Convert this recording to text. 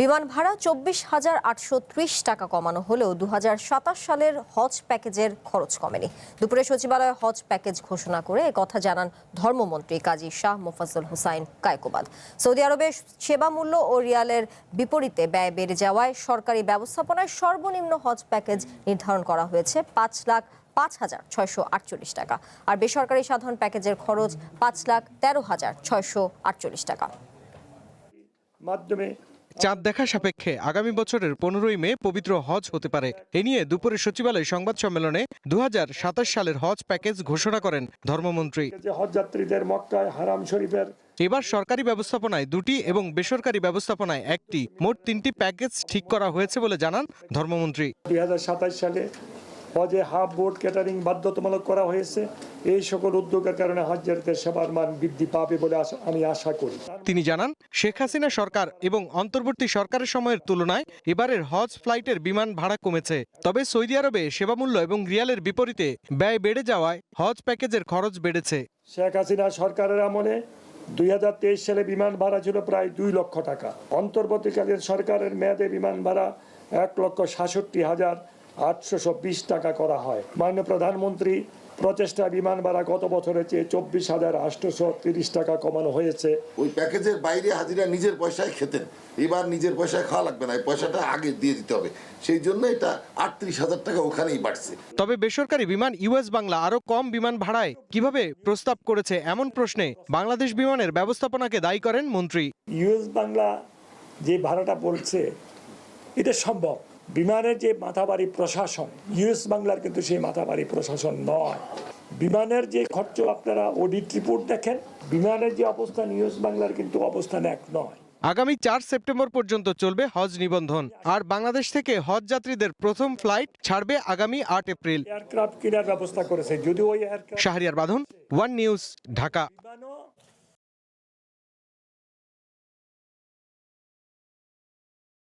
বিমান ভাড়া 24,830 টাকা কমানো হলেও 2027 সালের হজ প্যাকেজের খরচ কমেনি। দুপুরে সচিবালয়ে হজ প্যাকেজ ঘোষণা করে একথা জানান ধর্মমন্ত্রী কাজী শাহ মোফাজ্জল হোসাইন কায়কোবাদ। সৌদি আরবে সেবা মূল্য ও রিয়ালের বিপরীতে ব্যয় বেড়ে যাওয়ায় সরকারি ব্যবস্থাপনায় সর্বনিম্ন হজ প্যাকেজ নির্ধারণ করা হয়েছে 5,05,648 টাকা, আর বেসরকারি সাধারণ প্যাকেজের খরচ 5,13,648 টাকা। চাঁদ দেখা সাপেক্ষে আগামী বছরের 15ই মে পবিত্র হজ হতে পারে। এ নিয়ে দুপুরে সচিবালয় সংবাদ সম্মেলনে 2027 সালের হজ প্যাকেজ ঘোষণা করেন ধর্মমন্ত্রী। হজযাত্রীদের মক্কায় হারাম শরীফের এবার সরকারি ব্যবস্থাপনায় 2টি এবং বেসরকারি ব্যবস্থাপনায় 1টি, মোট 3টি প্যাকেজ ঠিক করা হয়েছে বলে জানান ধর্মমন্ত্রী। 2027 সালে হজে হাফ বোট ক্যাটারিং বাধ্যতামূলক করা হয়েছে। এই সকল উদ্যোগের কারণে হজযাত্রীদের সেবার মান বৃদ্ধি পাবে বলে আমি আশা করি। তিনি জানান, শেখ হাসিনা সরকার এবং অন্তর্বর্তী সরকারের সময়ের তুলনায় এবারের হজ ফ্লাইটের বিমান ভাড়া কমেছে। তবে সৌদি আরবে সেবামূল্য এবং রিয়ালের বিপরীতে ব্যয় বেড়ে যাওয়ায় হজ প্যাকেজের খরচ বেড়েছে। শেখ হাসিনা সরকারের আমলে 2023 সালে বিমান ভাড়া ছিল প্রায় 2 লক্ষ টাকা। অন্তর্বর্তীকালীন সরকারের মেয়াদে বিমান ভাড়া 1,66,820 টাকা করা হয়। মাননীয় প্রধানমন্ত্রী প্রচেষ্টা বিমান ভাড়া গত বছরের চেয়ে 24,830 টাকা কমানো হয়েছে। ওই প্যাকেজের বাইরে হাজিরা নিজের পয়সায় খেতেন, এবার নিজের পয়সায় খাওয়া লাগবে না, এই পয়সাটা আগে দিয়ে দিতে হবে। সেই জন্য এটা 38,000 টাকা ওখানেই বাড়ছে। তবে বেসরকারি বিমান ইউএস বাংলা আরো কম বিমান ভাড়ায় কিভাবে প্রস্তাব করেছে এমন প্রশ্নে বাংলাদেশ বিমানের ব্যবস্থাপনাকে দায়ী করেন মন্ত্রী। ইউএস বাংলা যে ভাড়াটা বলছে এটা সম্ভব। বিমানের যে মাথাবাড়ি প্রশাসন, ইউএস বাংলার কিন্তু সেই মাথাবাড়ি প্রশাসন নয়। বিমানের যে খরচ আপনারা অডিট রিপোর্ট দেখেন, বিমানের যে অবস্থান ইউএস বাংলার কিন্তু অবস্থান এক নয়। আগামী 4 সেপ্টেম্বর পর্যন্ত চলবে হজ নিবন্ধন, আর বাংলাদেশ থেকে হজ যাত্রীদের প্রথম ফ্লাইট ছাড়বে আগামী 8 এপ্রিল। এয়ারক্রাফট কেনার ব্যবস্থা করেছে, যদি ওই এয়ারক্রাফট শাহরিয়ার বাঁধন, ওয়ান নিউজ, ঢাকা।